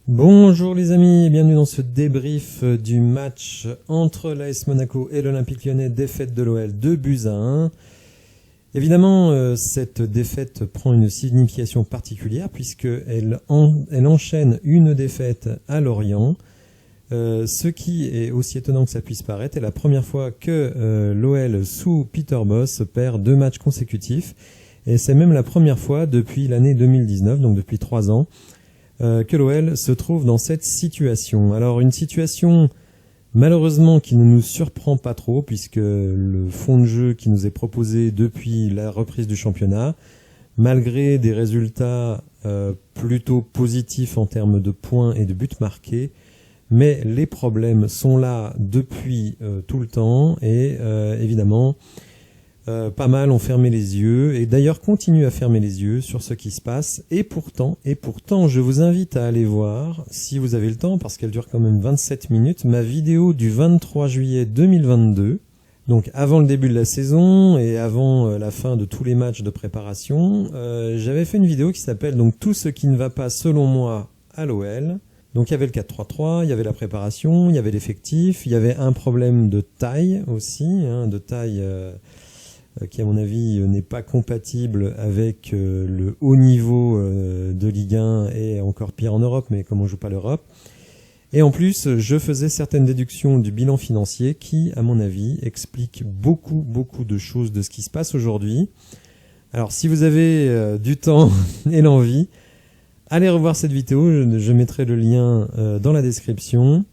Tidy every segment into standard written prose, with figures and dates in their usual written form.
Bonjour les amis, bienvenue dans ce débrief du match entre l'AS Monaco et l'Olympique Lyonnais, défaite de l'OL 2-1. Évidemment, cette défaite prend une signification particulière puisqu'elle enchaîne une défaite à Lorient. Ce qui est aussi étonnant que ça puisse paraître est la première fois que l'OL sous Peter Bosz perd 2 matchs consécutifs. Et c'est même la première fois depuis l'année 2019, donc depuis 3 ans, que l'OL se trouve dans cette situation. Alors une situation malheureusement qui ne nous surprend pas trop puisque le fond de jeu qui nous est proposé depuis la reprise du championnat, malgré des résultats plutôt positifs en termes de points et de buts marqués, mais les problèmes sont là depuis tout le temps et évidemment pas mal ont fermé les yeux et d'ailleurs continuent à fermer les yeux sur ce qui se passe et pourtant je vous invite à aller voir, si vous avez le temps, parce qu'elle dure quand même 27 minutes, ma vidéo du 23 juillet 2022, donc avant le début de la saison et avant la fin de tous les matchs de préparation. J'avais fait une vidéo qui s'appelle donc tout ce qui ne va pas selon moi à l'OL. Donc il y avait le 4-3-3, il y avait la préparation, il y avait l'effectif, il y avait un problème de taille aussi, de taille qui à mon avis n'est pas compatible avec le haut niveau de Ligue 1 et encore pire en Europe, mais comme on joue pas l'Europe. Et en plus, je faisais certaines déductions du bilan financier qui, à mon avis, expliquent beaucoup de choses de ce qui se passe aujourd'hui. Alors si vous avez du temps et l'envie, allez revoir cette vidéo, je mettrai le lien dans la description.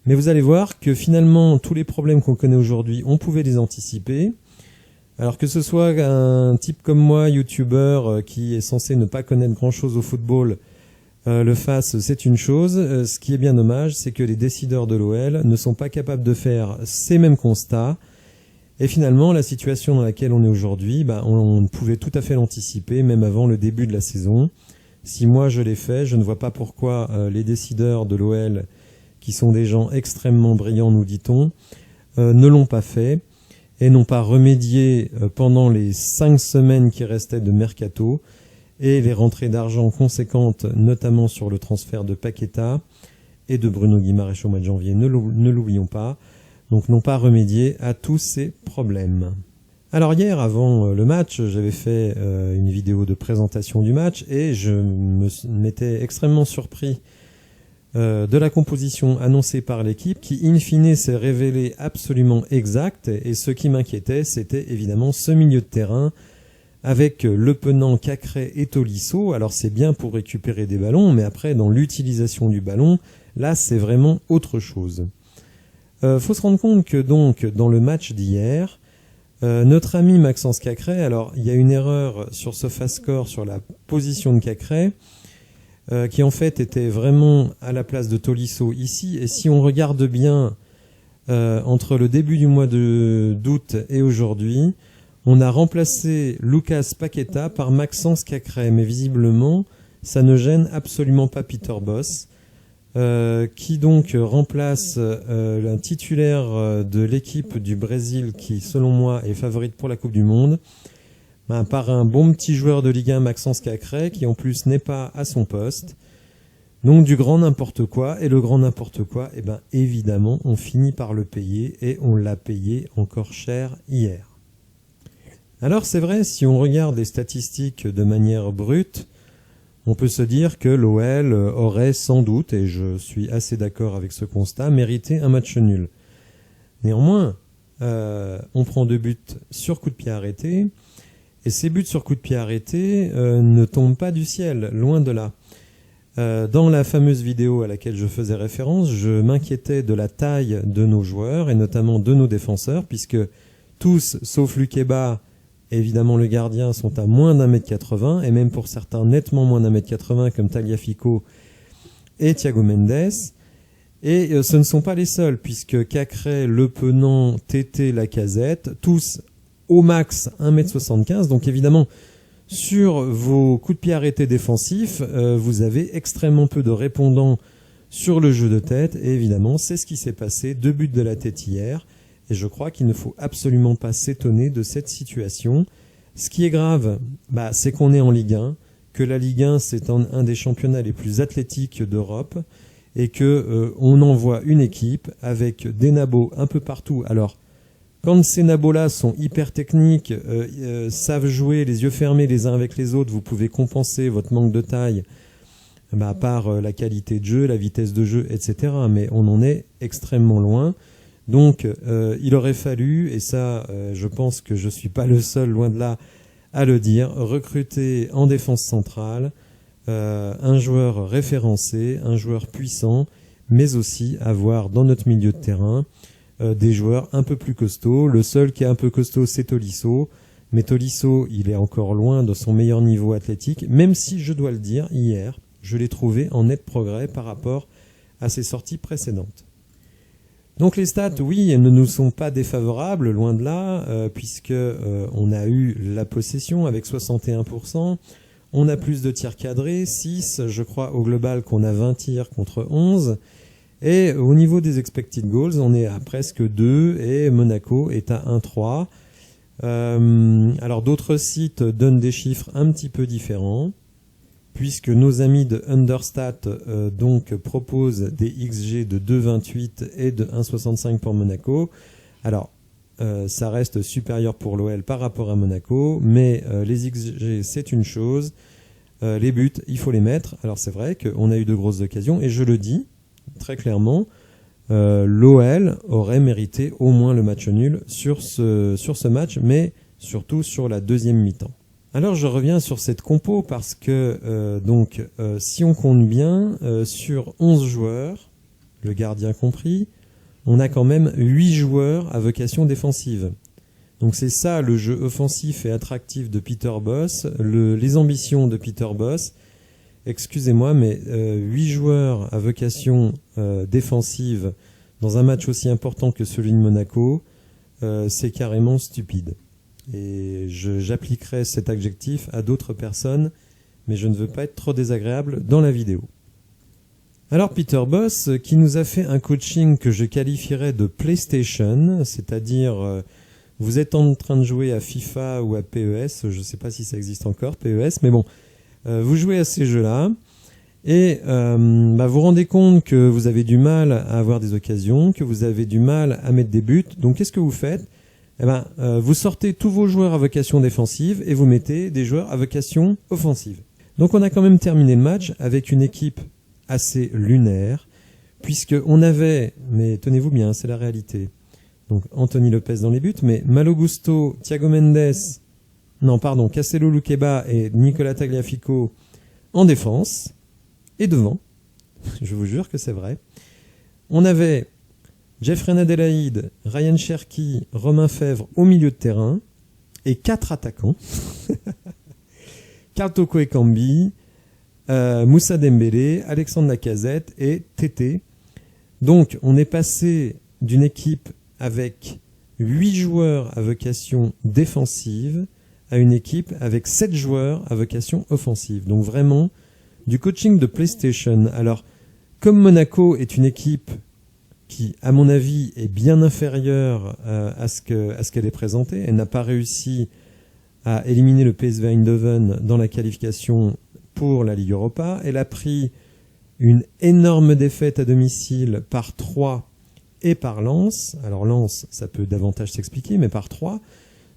Mais vous allez voir que finalement, tous les problèmes qu'on connaît aujourd'hui, on pouvait les anticiper. Alors que ce soit un type comme moi, youtubeur, qui est censé ne pas connaître grand-chose au football, le fasse, c'est une chose. Ce qui est bien dommage, c'est que les décideurs de l'OL ne sont pas capables de faire ces mêmes constats. Et finalement, la situation dans laquelle on est aujourd'hui, on pouvait tout à fait l'anticiper, même avant le début de la saison. Si moi je l'ai fait, je ne vois pas pourquoi les décideurs de l'OL, qui sont des gens extrêmement brillants, nous dit-on, ne l'ont pas fait et n'ont pas remédié pendant les 5 semaines qui restaient de mercato et les rentrées d'argent conséquentes, notamment sur le transfert de Paqueta et de Bruno Guimaraes au mois de janvier, ne l'oublions pas, donc n'ont pas remédié à tous ces problèmes. Alors hier, avant le match, j'avais fait une vidéo de présentation du match et je m'étais extrêmement surpris de la composition annoncée par l'équipe qui, in fine, s'est révélée absolument exacte. Et ce qui m'inquiétait, c'était évidemment ce milieu de terrain avec Le Penant, Cacré et Tolisso. Alors c'est bien pour récupérer des ballons, mais après, dans l'utilisation du ballon, là, c'est vraiment autre chose. Faut se rendre compte que donc, dans le match d'hier, notre ami Maxence Cacré, alors il y a une erreur sur SofaScore sur la position de Cacré, qui en fait était vraiment à la place de Tolisso ici, et si on regarde bien entre le début du mois d'août et aujourd'hui, on a remplacé Lucas Paqueta par Maxence Cacré, mais visiblement ça ne gêne absolument pas Peter Bosz, qui donc remplace un titulaire de l'équipe du Brésil qui, selon moi, est favorite pour la Coupe du Monde, par un bon petit joueur de Ligue 1, Maxence Cacré, qui en plus n'est pas à son poste. Donc du grand n'importe quoi, et le grand n'importe quoi, évidemment, on finit par le payer, et on l'a payé encore cher hier. Alors c'est vrai, si on regarde les statistiques de manière brute, on peut se dire que l'OL aurait sans doute, et je suis assez d'accord avec ce constat, mérité un match nul. Néanmoins, on prend 2 buts sur coup de pied arrêté, et ces buts sur coup de pied arrêté ne tombent pas du ciel, loin de là. Dans la fameuse vidéo à laquelle je faisais référence, je m'inquiétais de la taille de nos joueurs, et notamment de nos défenseurs, puisque tous, sauf Lukeba, évidemment le gardien, sont à moins d'1m80, et même pour certains nettement moins d'1m80, comme Tagliafico et Thiago Mendes. Et ce ne sont pas les seuls, puisque Cacré, Le Penant, Tété, Lacazette, tous au max 1m75, donc évidemment, sur vos coups de pied arrêtés défensifs, vous avez extrêmement peu de répondants sur le jeu de tête, et évidemment, c'est ce qui s'est passé, 2 buts de la tête hier, et je crois qu'il ne faut absolument pas s'étonner de cette situation. Ce qui est grave, c'est qu'on est en Ligue 1, que la Ligue 1 c'est un des championnats les plus athlétiques d'Europe et que on envoie une équipe avec des nabos un peu partout. Alors, quand ces nabos-là sont hyper techniques, savent jouer les yeux fermés les uns avec les autres, vous pouvez compenser votre manque de taille par la qualité de jeu, la vitesse de jeu, etc. Mais on en est extrêmement loin. Donc, il aurait fallu, et ça, je pense que je suis pas le seul, loin de là, à le dire, recruter en défense centrale un joueur référencé, un joueur puissant, mais aussi avoir dans notre milieu de terrain des joueurs un peu plus costauds. Le seul qui est un peu costaud, c'est Tolisso. Mais Tolisso, il est encore loin de son meilleur niveau athlétique, même si, je dois le dire, hier, je l'ai trouvé en net progrès par rapport à ses sorties précédentes. Donc les stats, oui, elles ne nous sont pas défavorables, loin de là, puisque on a eu la possession avec 61%, on a plus de tirs cadrés, 6, je crois au global qu'on a 20 tirs contre 11, et au niveau des expected goals, on est à presque 2, et Monaco est à 1,3. Alors d'autres sites donnent des chiffres un petit peu différents, puisque nos amis de Understat donc proposent des XG de 2,28 et de 1,65 pour Monaco. Alors, ça reste supérieur pour l'OL par rapport à Monaco, mais les XG, c'est une chose. Les buts, il faut les mettre. Alors c'est vrai qu'on a eu de grosses occasions, et je le dis très clairement, l'OL aurait mérité au moins le match nul sur ce match, mais surtout sur la deuxième mi-temps. Alors je reviens sur cette compo parce que si on compte bien, sur 11 joueurs, le gardien compris, on a quand même 8 joueurs à vocation défensive. Donc c'est ça le jeu offensif et attractif de Peter Bosz, les ambitions de Peter Bosz. Excusez-moi, mais 8 joueurs à vocation défensive dans un match aussi important que celui de Monaco, c'est carrément stupide. Et j'appliquerai cet adjectif à d'autres personnes, mais je ne veux pas être trop désagréable dans la vidéo. Alors Peter Bosz, qui nous a fait un coaching que je qualifierais de PlayStation, c'est-à-dire vous êtes en train de jouer à FIFA ou à PES, je ne sais pas si ça existe encore, PES, mais bon, vous jouez à ces jeux-là, et vous rendez compte que vous avez du mal à avoir des occasions, que vous avez du mal à mettre des buts, donc qu'est-ce que vous faites ? Vous sortez tous vos joueurs à vocation défensive et vous mettez des joueurs à vocation offensive. Donc on a quand même terminé le match avec une équipe assez lunaire, puisqu'on avait, mais tenez-vous bien, c'est la réalité, donc Anthony Lopez dans les buts, mais Malo Gusto, Thiago Mendes, Castello Luqueba et Nicolas Tagliafico en défense, et devant, je vous jure que c'est vrai, on avait Jeffrey Adelaide, Ryan Cherki, Romain Fèvre au milieu de terrain et 4 attaquants. Karl Toko Ekambi, Moussa Dembélé, Alexandre Lacazette et Tété. Donc on est passé d'une équipe avec 8 joueurs à vocation défensive à une équipe avec 7 joueurs à vocation offensive. Donc vraiment du coaching de PlayStation. Alors comme Monaco est une équipe qui, à mon avis, est bien inférieure à ce qu'elle est présentée. Elle n'a pas réussi à éliminer le PSV Eindhoven dans la qualification pour la Ligue Europa. Elle a pris une énorme défaite à domicile par 3 et par Lens. Alors Lens, ça peut davantage s'expliquer, mais par 3.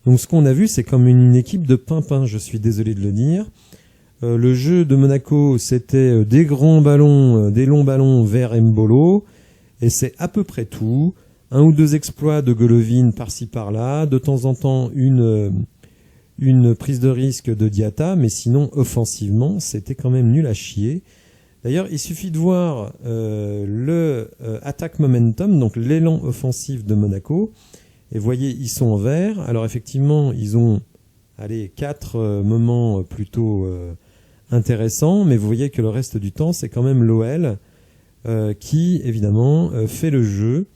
Donc ce qu'on a vu, c'est comme une équipe de pimpins, je suis désolé de le dire. Le jeu de Monaco, c'était des grands ballons, des longs ballons vers Mbolo. Et c'est à peu près tout. 1 ou 2 exploits de Golovin par-ci par-là. De temps en temps, une prise de risque de Diatta. Mais sinon, offensivement, c'était quand même nul à chier. D'ailleurs, il suffit de voir le attack momentum, donc l'élan offensif de Monaco. Et vous voyez, ils sont en vert. Alors effectivement, ils ont 4 moments plutôt intéressants. Mais vous voyez que le reste du temps, c'est quand même l'OL qui, évidemment, fait le jeu.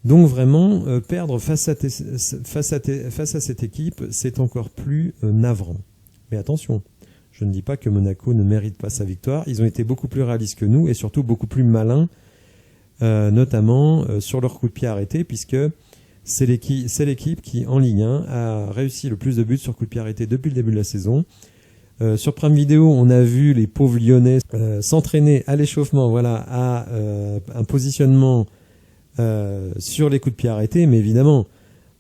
Donc vraiment, perdre face à cette équipe, c'est encore plus navrant. Mais attention, je ne dis pas que Monaco ne mérite pas sa victoire. Ils ont été beaucoup plus réalistes que nous et surtout beaucoup plus malins, notamment sur leur coup de pied arrêté, puisque c'est l'équipe qui, en Ligue 1, a réussi le plus de buts sur coup de pied arrêté depuis le début de la saison. Sur Prime Video, on a vu les pauvres Lyonnais s'entraîner à l'échauffement, voilà, à un positionnement sur les coups de pied arrêtés, mais évidemment,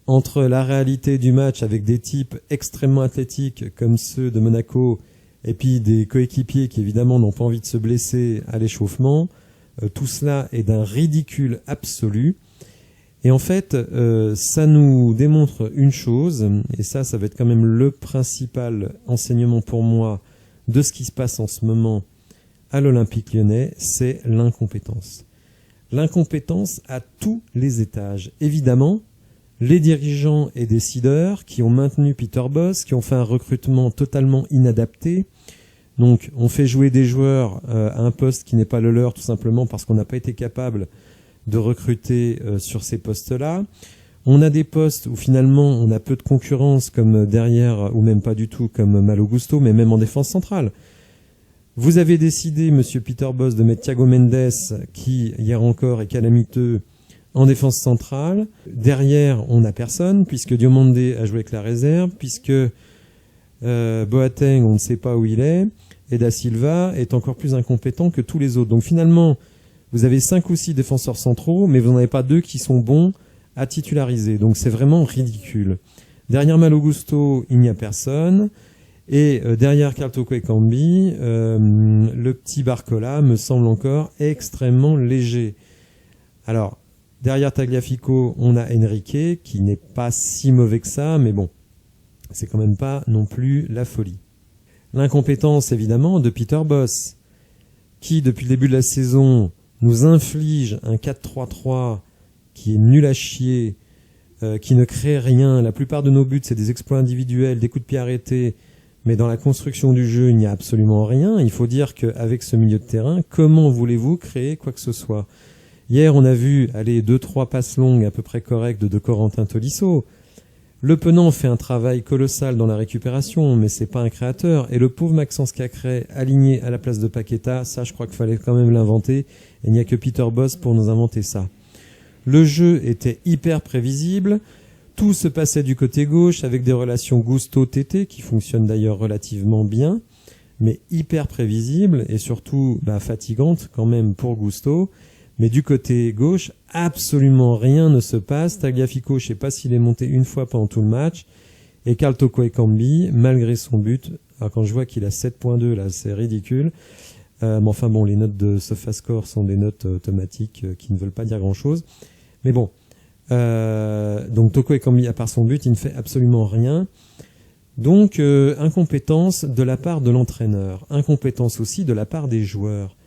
entre la réalité du match avec des types extrêmement athlétiques comme ceux de Monaco et puis des coéquipiers qui évidemment n'ont pas envie de se blesser à l'échauffement, tout cela est d'un ridicule absolu. Et en fait, ça nous démontre une chose, et ça va être quand même le principal enseignement pour moi de ce qui se passe en ce moment à l'Olympique Lyonnais, c'est l'incompétence. L'incompétence à tous les étages. Évidemment, les dirigeants et décideurs qui ont maintenu Peter Bosz, qui ont fait un recrutement totalement inadapté. Donc, on fait jouer des joueurs à un poste qui n'est pas le leur, tout simplement parce qu'on n'a pas été capable de recruter sur ces postes-là. On a des postes où finalement on a peu de concurrence, comme derrière, ou même pas du tout, comme Malo Gusto, mais même en défense centrale. Vous avez décidé, monsieur Peter Bosz, de mettre Thiago Mendes, qui hier encore est calamiteux, en défense centrale. Derrière, on n'a personne, puisque Diomandé a joué avec la réserve, puisque Boateng, on ne sait pas où il est, et Da Silva est encore plus incompétent que tous les autres. Donc finalement, vous avez 5 ou 6 défenseurs centraux, mais vous n'en avez pas 2 qui sont bons à titulariser. Donc c'est vraiment ridicule. Derrière Malo Gusto, il n'y a personne. Et derrière Karl Toko Ekambi, le petit Barcola me semble encore extrêmement léger. Alors, derrière Tagliafico, on a Enrique, qui n'est pas si mauvais que ça, mais bon, c'est quand même pas non plus la folie. L'incompétence, évidemment, de Peter Bosz, qui, depuis le début de la saison, nous inflige un 4-3-3 qui est nul à chier, qui ne crée rien. La plupart de nos buts, c'est des exploits individuels, des coups de pied arrêtés, mais dans la construction du jeu, il n'y a absolument rien. Il faut dire qu'avec ce milieu de terrain, comment voulez-vous créer quoi que ce soit ? Hier, on a vu aller 2-3 passes longues à peu près correctes de Corentin Tolisso. Le Penant fait un travail colossal dans la récupération, mais c'est pas un créateur. Et le pauvre Maxence Cacré, aligné à la place de Paqueta, ça, je crois qu'il fallait quand même l'inventer. Et il n'y a que Peter Bosz pour nous inventer ça. Le jeu était hyper prévisible. Tout se passait du côté gauche avec des relations Gusto-Tété qui fonctionnent d'ailleurs relativement bien, mais hyper prévisibles et surtout fatigantes quand même pour Gusto. Mais du côté gauche, absolument rien ne se passe. Tagliafico, je ne sais pas s'il est monté une fois pendant tout le match. Et Karl Toko Ekambi, malgré son but, alors quand je vois qu'il a 7.2 là, c'est ridicule. Mais enfin bon, les notes de SofaScore sont des notes automatiques qui ne veulent pas dire grand-chose. Mais bon, donc Toko Ekambi, à part son but, il ne fait absolument rien. Donc incompétence de la part de l'entraîneur, incompétence aussi de la part des joueurs.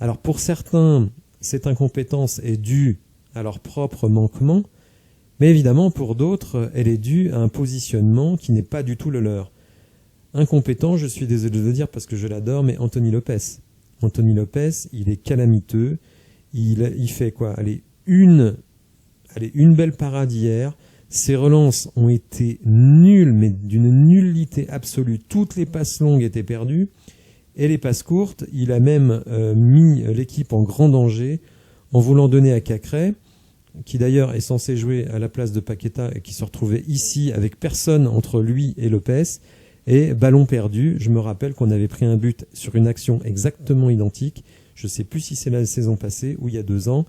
Alors pour certains, cette incompétence est due à leur propre manquement, mais évidemment pour d'autres, elle est due à un positionnement qui n'est pas du tout le leur. Incompétent, je suis désolé de le dire parce que je l'adore, mais Anthony Lopez. Anthony Lopez, il est calamiteux, il fait quoi ? Allez, une belle parade hier. Ses relances ont été nulles, mais d'une nullité absolue. Toutes les passes longues étaient perdues. Et les passes courtes, il a même mis l'équipe en grand danger en voulant donner à Cacré, qui d'ailleurs est censé jouer à la place de Paqueta et qui se retrouvait ici avec personne entre lui et Lopez. Et ballon perdu, je me rappelle qu'on avait pris un but sur une action exactement identique. Je ne sais plus si c'est la saison passée ou il y a 2 ans.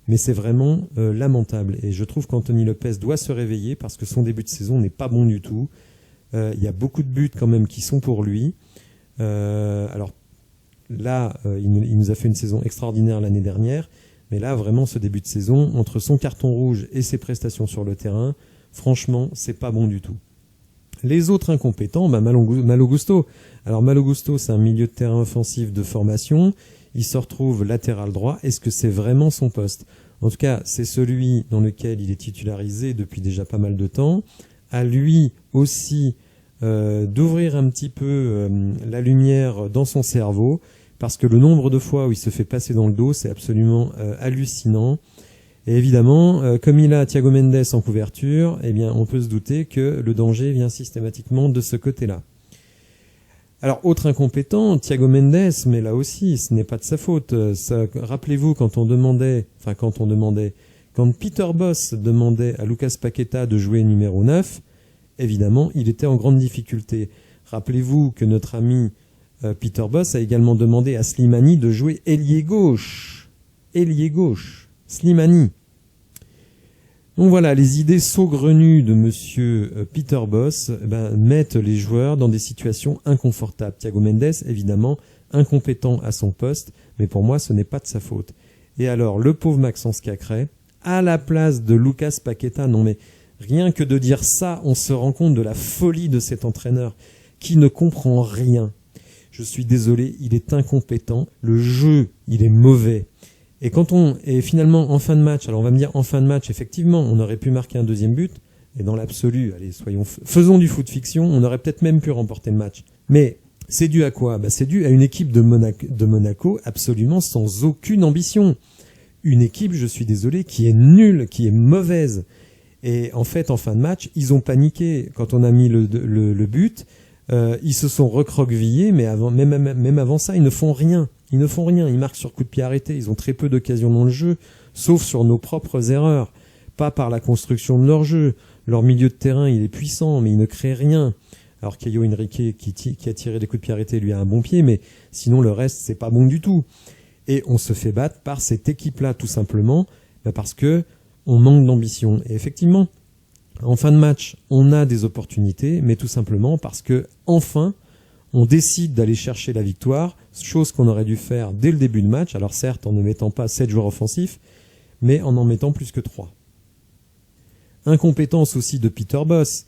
Mais c'est vraiment lamentable. Et je trouve qu'Anthony Lopez doit se réveiller parce que son début de saison n'est pas bon du tout. Il y a beaucoup de buts quand même qui sont pour lui. Alors là, il nous a fait une saison extraordinaire l'année dernière. Mais là, vraiment, ce début de saison, entre son carton rouge et ses prestations sur le terrain, franchement, c'est pas bon du tout. Les autres incompétents, Malo Gusto. Alors Malo Gusto, c'est un milieu de terrain offensif de formation. Il se retrouve latéral droit. Est-ce que c'est vraiment son poste ? En tout cas, c'est celui dans lequel il est titularisé depuis déjà pas mal de temps. À lui aussi d'ouvrir un petit peu la lumière dans son cerveau, parce que le nombre de fois où il se fait passer dans le dos, c'est absolument hallucinant. Et évidemment, comme il a Thiago Mendes en couverture, eh bien, on peut se douter que le danger vient systématiquement de ce côté-là. Alors, autre incompétent, Thiago Mendes, mais là aussi, ce n'est pas de sa faute. Rappelez-vous, quand Peter Bosz demandait à Lucas Paqueta de jouer numéro 9, évidemment, il était en grande difficulté. Rappelez-vous que notre ami Peter Bosz a également demandé à Slimani de jouer ailier gauche. Ailier gauche. Slimani. Donc voilà, les idées saugrenues de monsieur Peter Bosz mettent les joueurs dans des situations inconfortables. Thiago Mendes, évidemment, incompétent à son poste, mais pour moi, ce n'est pas de sa faute. Et alors, le pauvre Maxence Cacré, à la place de Lucas Paqueta, non mais rien que de dire ça, on se rend compte de la folie de cet entraîneur qui ne comprend rien. Je suis désolé, il est incompétent, le jeu, il est mauvais. Et quand on est finalement en fin de match, alors on va me dire en fin de match, effectivement, on aurait pu marquer un deuxième but, et dans l'absolu, allez, faisons du foot fiction, on aurait peut-être même pu remporter le match. Mais c'est dû à quoi? C'est dû à une équipe de Monaco absolument sans aucune ambition. Une équipe, je suis désolé, qui est nulle, qui est mauvaise. Et en fait, en fin de match, ils ont paniqué quand on a mis le but. Ils se sont recroquevillés, mais même avant ça, ils ne font rien. Ils ne font rien. Ils marquent sur coup de pied arrêté. Ils ont très peu d'occasions dans le jeu, sauf sur nos propres erreurs, pas par la construction de leur jeu. Leur milieu de terrain, il est puissant, mais il ne crée rien. Alors Caio Henrique, qui a tiré des coups de pied arrêtés, lui a un bon pied, mais sinon le reste, c'est pas bon du tout. Et on se fait battre par cette équipe-là, tout simplement, parce que on manque d'ambition. Et effectivement, en fin de match, on a des opportunités, mais tout simplement parce que, enfin, on décide d'aller chercher la victoire, chose qu'on aurait dû faire dès le début de match, alors certes en ne mettant pas 7 joueurs offensifs, mais en mettant plus que 3. Incompétence aussi de Peter Bosz.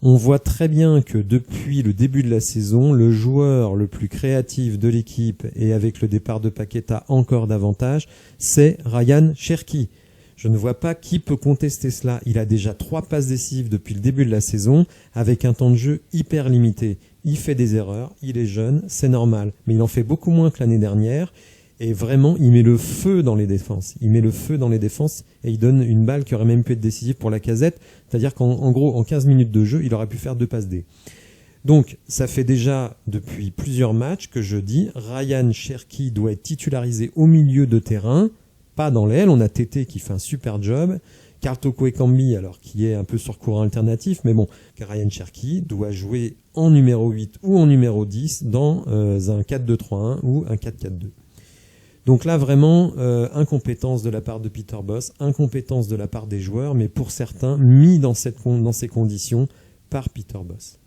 On voit très bien que depuis le début de la saison, le joueur le plus créatif de l'équipe, et avec le départ de Paqueta encore davantage, c'est Ryan Cherki. Je ne vois pas qui peut contester cela. Il a déjà 3 passes décisives depuis le début de la saison, avec un temps de jeu hyper limité. Il fait des erreurs, il est jeune, c'est normal. Mais il en fait beaucoup moins que l'année dernière. Et vraiment, il met le feu dans les défenses. Il met le feu dans les défenses et il donne une balle qui aurait même pu être décisive pour la Casette. C'est-à-dire qu'en gros, en 15 minutes de jeu, il aurait pu faire 2 passes D. Donc, ça fait déjà depuis plusieurs matchs que je dis Ryan Cherki doit être titularisé au milieu de terrain, pas dans l'aile. On a Tété qui fait un super job. Carl Toko Ekambi, alors qui est un peu sur courant alternatif, mais bon, Ryan Cherki doit jouer en numéro 8 ou en numéro 10 dans un 4-2-3-1 ou un 4-4-2. Donc là, vraiment, incompétence de la part de Peter Bosz, incompétence de la part des joueurs, mais pour certains, mis dans ces conditions par Peter Bosz.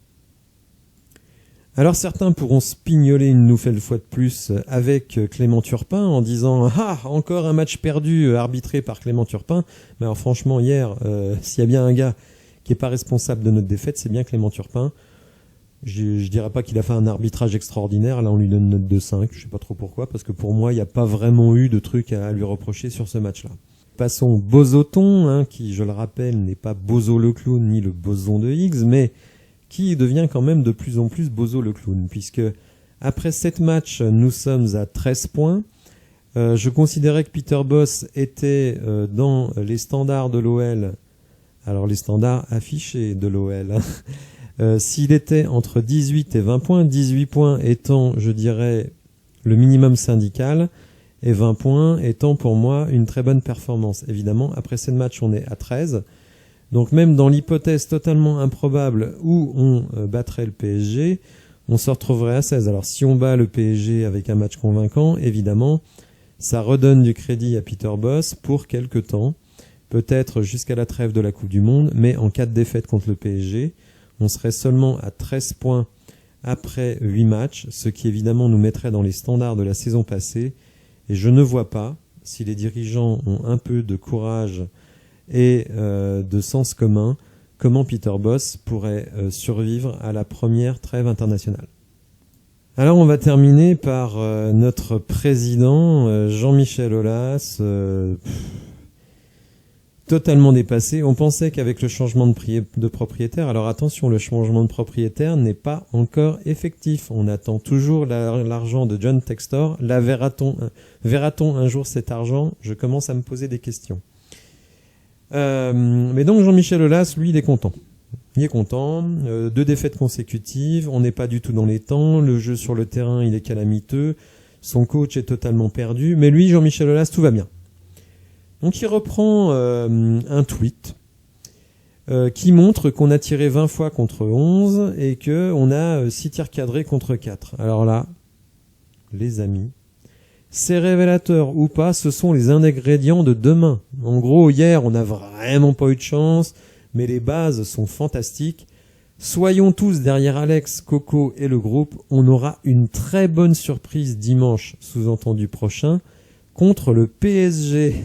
Alors certains pourront se pignoler une nouvelle fois de plus avec Clément Turpin en disant « Ah, encore un match perdu arbitré par Clément Turpin ». Mais alors franchement, hier, s'il y a bien un gars qui n'est pas responsable de notre défaite, c'est bien Clément Turpin. Je dirais pas qu'il a fait un arbitrage extraordinaire, là on lui donne une note de 5, je sais pas trop pourquoi, parce que pour moi il n'y a pas vraiment eu de truc à lui reprocher sur ce match-là. Passons Bozoton, qui je le rappelle n'est pas Bozo le clown ni le boson de Higgs, mais qui devient quand même de plus en plus Bozo le clown, puisque après 7 matchs nous sommes à 13 points. Je considérais que Peter Bosz était dans les standards de l'OL, alors les standards affichés de l'OL, s'il était entre 18 et 20 points, 18 points étant, je dirais, le minimum syndical, et 20 points étant pour moi une très bonne performance. Évidemment, après 7 matchs, on est à 13. Donc même dans l'hypothèse totalement improbable où on battrait le PSG, on se retrouverait à 16. Alors si on bat le PSG avec un match convaincant, évidemment, ça redonne du crédit à Peter Bosz pour quelque temps, peut-être jusqu'à la trêve de la Coupe du Monde, mais en cas de défaite contre le PSG, on serait seulement à 13 points après 8 matchs, ce qui évidemment nous mettrait dans les standards de la saison passée. Et je ne vois pas, si les dirigeants ont un peu de courage et de sens commun, comment Peter Bosz pourrait survivre à la première trêve internationale. Alors on va terminer par notre président, Jean-Michel Aulas, totalement dépassé. On pensait qu'avec le changement de propriétaire, alors attention, le changement de propriétaire n'est pas encore effectif. On attend toujours l'argent de John Textor. La verra-t-on un jour cet argent? Je commence à me poser des questions. Mais donc Jean-Michel Aulas, lui, il est content. Il est content. 2 défaites consécutives. On n'est pas du tout dans les temps. Le jeu sur le terrain, il est calamiteux. Son coach est totalement perdu. Mais lui, Jean-Michel Aulas, tout va bien. Donc il reprend un tweet qui montre qu'on a tiré 20 fois contre 11 et qu'on a 6 tirs cadrés contre 4. Alors là, les amis, c'est révélateur ou pas, ce sont les ingrédients de demain. En gros, hier, on n'a vraiment pas eu de chance, mais les bases sont fantastiques. Soyons tous derrière Alex, Coco et le groupe. On aura une très bonne surprise dimanche, sous-entendu prochain, contre le PSG.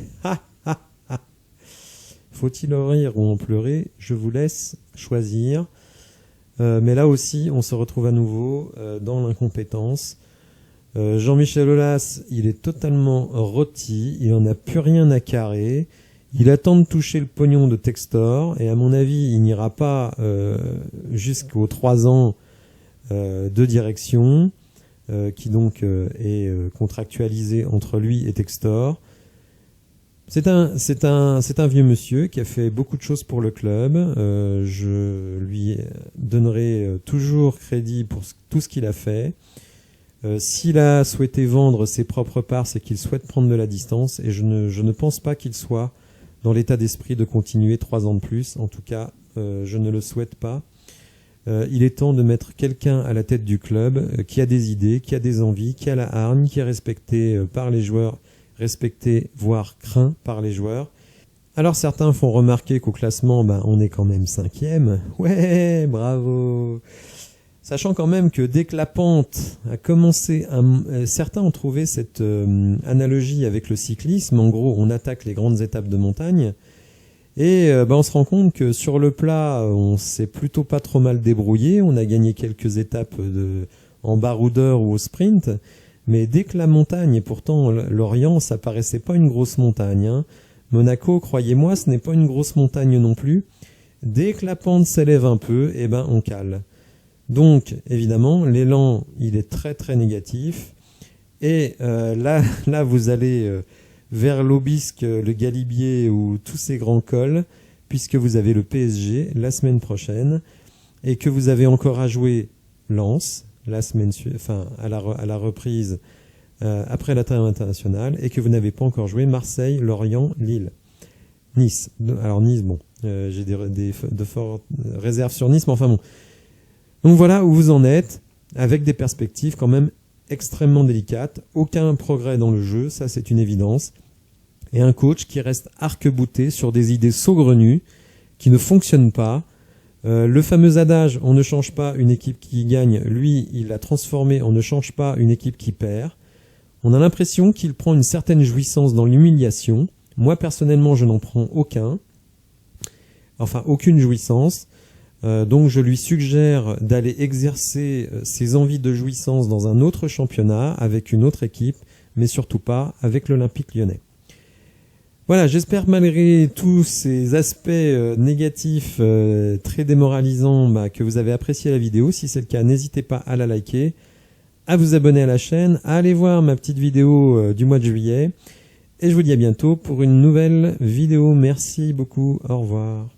Faut-il en rire ou en pleurer? Je vous laisse choisir. Mais là aussi, on se retrouve à nouveau dans l'incompétence. Jean-Michel Aulas, il est totalement rôti, il n'en a plus rien à carrer. Il attend de toucher le pognon de Textor, et à mon avis, il n'ira pas jusqu'aux 3 ans de direction, qui donc est contractualisé entre lui et Textor. C'est un vieux monsieur qui a fait beaucoup de choses pour le club. Je lui donnerai toujours crédit pour tout ce qu'il a fait. S'il a souhaité vendre ses propres parts, c'est qu'il souhaite prendre de la distance, et je ne pense pas qu'il soit dans l'état d'esprit de continuer 3 ans de plus. En tout cas, je ne le souhaite pas. Il est temps de mettre quelqu'un à la tête du club qui a des idées, qui a des envies, qui a la hargne, qui est respecté par les joueurs, respecté, voire craint par les joueurs. Alors certains font remarquer qu'au classement, on est quand même 5e. Ouais, bravo. Sachant quand même que dès que la pente a commencé, certains ont trouvé cette analogie avec le cyclisme. En gros, on attaque les grandes étapes de montagne et on se rend compte que sur le plat, on s'est plutôt pas trop mal débrouillé. On a gagné quelques étapes en baroudeur ou au sprint. Mais dès que la montagne, et pourtant l'Orient, ça paraissait pas une grosse montagne, hein. Monaco, croyez-moi, ce n'est pas une grosse montagne non plus. Dès que la pente s'élève un peu, on cale. Donc, évidemment, l'élan, il est très très négatif. Et là, vous allez vers l'Aubisque, le Galibier ou tous ces grands cols, puisque vous avez le PSG la semaine prochaine, et que vous avez encore à jouer Lens la semaine à la reprise après la trêve internationale, et que vous n'avez pas encore joué Marseille, Lorient, Lille, Nice. Alors Nice, j'ai de fortes réserves sur Nice, mais enfin bon. Donc voilà où vous en êtes, avec des perspectives quand même extrêmement délicates. Aucun progrès dans le jeu, ça c'est une évidence. Et un coach qui reste arc-bouté sur des idées saugrenues, qui ne fonctionnent pas. Le fameux adage « on ne change pas une équipe qui gagne », lui, il l'a transformé « on ne change pas une équipe qui perd ». On a l'impression qu'il prend une certaine jouissance dans l'humiliation. Moi, personnellement, je n'en prends aucune jouissance. Donc je lui suggère d'aller exercer ses envies de jouissance dans un autre championnat, avec une autre équipe, mais surtout pas avec l'Olympique Lyonnais. Voilà, j'espère malgré tous ces aspects négatifs, très démoralisants, que vous avez apprécié la vidéo. Si c'est le cas, n'hésitez pas à la liker, à vous abonner à la chaîne, à aller voir ma petite vidéo du mois de juillet. Et je vous dis à bientôt pour une nouvelle vidéo. Merci beaucoup, au revoir.